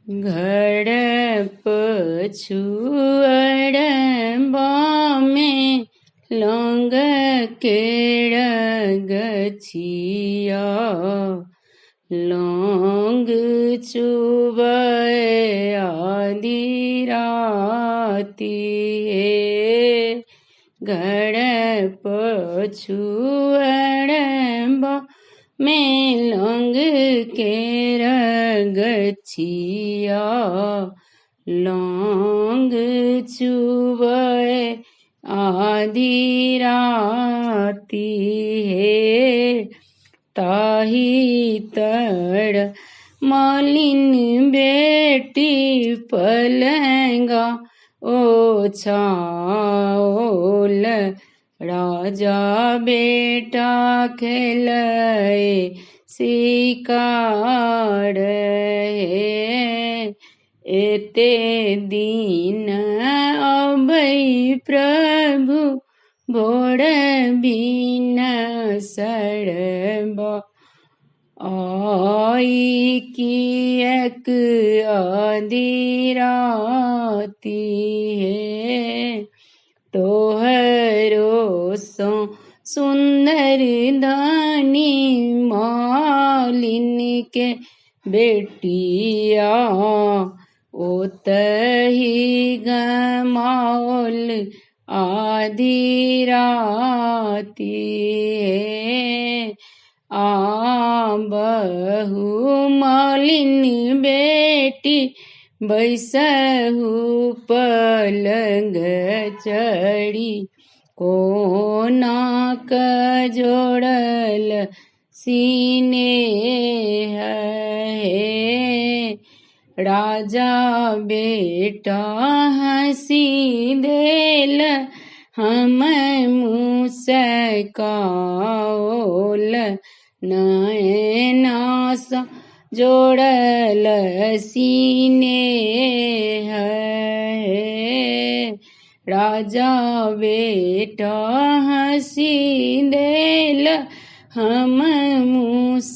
घड़ पछुअड़ में लौंग केड़ गछिया लौंग चुबय आधी राती है घड़ पछुअड़ में लौंग केर गछिया लौंग चुबय आधी राती है ताही तड़ मालिन बेटी पलंगा ओछाओल राजा बेटा खेलए सिकाड़ एते दीन अबै प्रभु भोर बिन सड़बा आई कियक आधी राती है तोहरो सो सुंदर धानी मालिन के बेटिया ओतही गमाओल आधी राती है बहु मालिन बेटी बैसहु पलंग चढ़ी कोना क जोड़ल सीने है राजा बेटा हंसी देल हम मुसकाओल नयनासा जोड़ल सीने है राजा बेटा हंसी देल हम मुसकाओल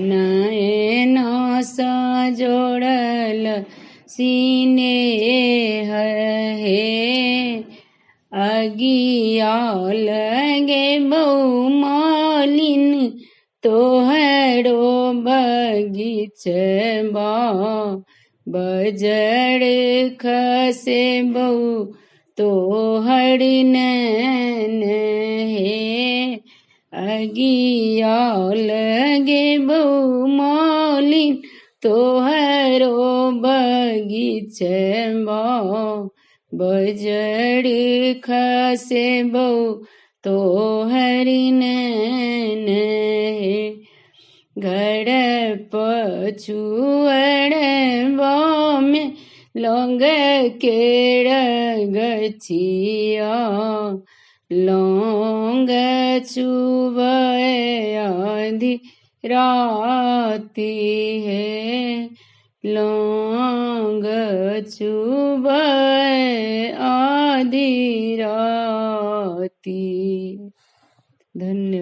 नयनासा जोड़ल सीने है अगिया लगे बहु मालिन तोहरो बगीचबा बजड़ खसे बहु तोहर नैन है अगिया लगे बहु मालिन तोहरो बगीचबा बजड़ खसे बहु तोहर नैन है घड़ पछुअड़ में लौंग केड़ गछिया लौंग चुबय आधी राती है लौंग चुबय आधी राती। धन्यवाद।